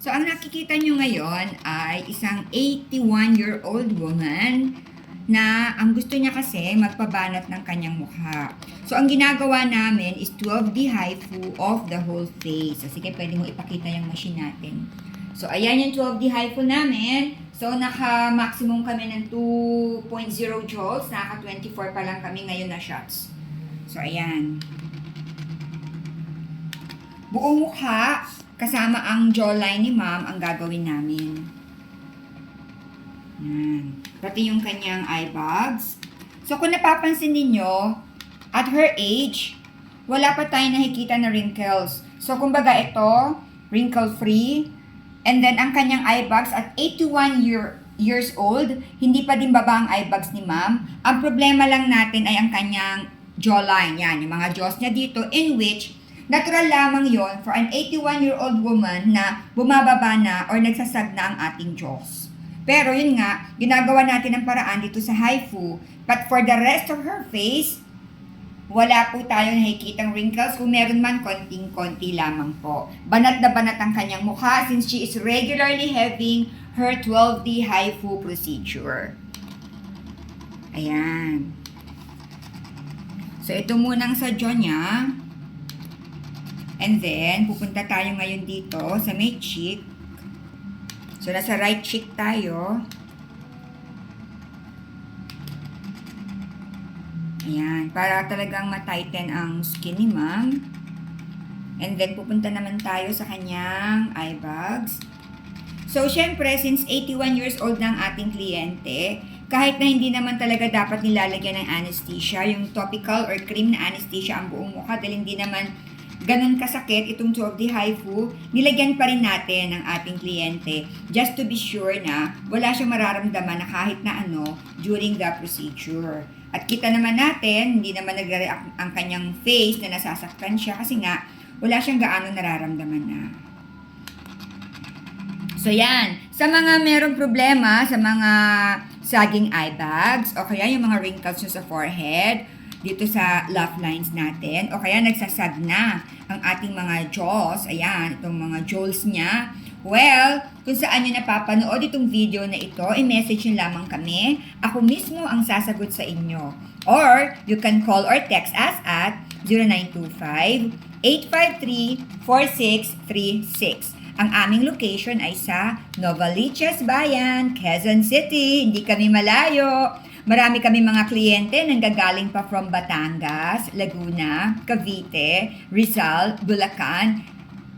So, ang nakikita nyo ngayon ay isang 81-year-old woman na ang gusto niya kasi magpabanat ng kanyang mukha. So, ang ginagawa namin is 12D HIFU of the whole face. So, sige, pwede mo ipakita yung machine natin. So, ayan yung 12D HIFU namin. So, naka-maximum kami ng 2.0 joules. Naka-24 pa lang kami ngayon na shots. So, ayan. Buong mukha, kasama ang jawline ni ma'am, ang gagawin namin. Yan. Pati yung kanyang eye bags. So, kung napapansin ninyo, at her age, wala pa tayong nakikita na wrinkles. So, kumbaga ito, wrinkle-free. And then, ang kanyang eye bags at 81 years old, hindi pa din baba ang eye bags ni ma'am. Ang problema lang natin ay ang kanyang jawline. Yan, yung mga jaws niya dito, in which natural lamang yon for an 81-year-old woman na bumababa na or nagsasag na ang ating jaws. Pero yun nga, ginagawa natin ang paraan dito sa HIFU. But for the rest of her face, wala po tayong nakikitang wrinkles. Kung meron man, konting-konti lamang po. Banat na banat ang kanyang mukha since she is regularly having her 12D HIFU procedure. Ayan. So, ito munang sa jaw niya. And then, pupunta tayo ngayon dito sa may cheek. So, nasa right cheek tayo. Ayan, para talagang ma-tighten ang skin ni ma'am. And then, pupunta naman tayo sa kanyang eye bags. So, syempre, since 81 years old na ang ating kliyente, kahit na hindi naman talaga dapat nilalagyan ng anesthesia, yung topical or cream na anesthesia ang buong mukha dahil hindi naman ganun kasakit itong 12D HIFU, nilagyan pa rin natin ng ating kliyente just to be sure na wala siyang mararamdaman na kahit na ano during the procedure. At kita naman natin, hindi naman nagre-react ang kanyang face na nasasaktan siya kasi nga wala siyang gaano nararamdaman na. So yan, sa mga merong problema, sa mga sagging eye bags, o kaya yung mga wrinkles sa forehead, dito sa laugh lines natin, o kaya nagsasag na ang ating mga jaws, ayan, itong mga jawls niya. Well, kung saan nyo napapanood itong video na ito, i-message nyo lamang kami. Ako mismo ang sasagot sa inyo. Or, you can call or text us at 0925-853-4636. Ang aming location ay sa Novaliches Bayan, Quezon City. Hindi kami malayo. Marami kami mga kliyente nang gagaling pa from Batangas, Laguna, Cavite, Rizal, Bulacan.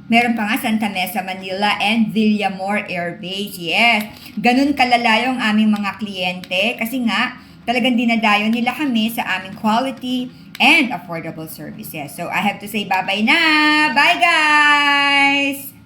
Meron pa nga Santa Mesa, Manila, and Villamor Air Base. Yes, ganun kalala yung aming mga kliyente kasi nga talagang dinadayo nila kami sa aming quality and affordable services. So I have to say bye-bye na! Bye guys!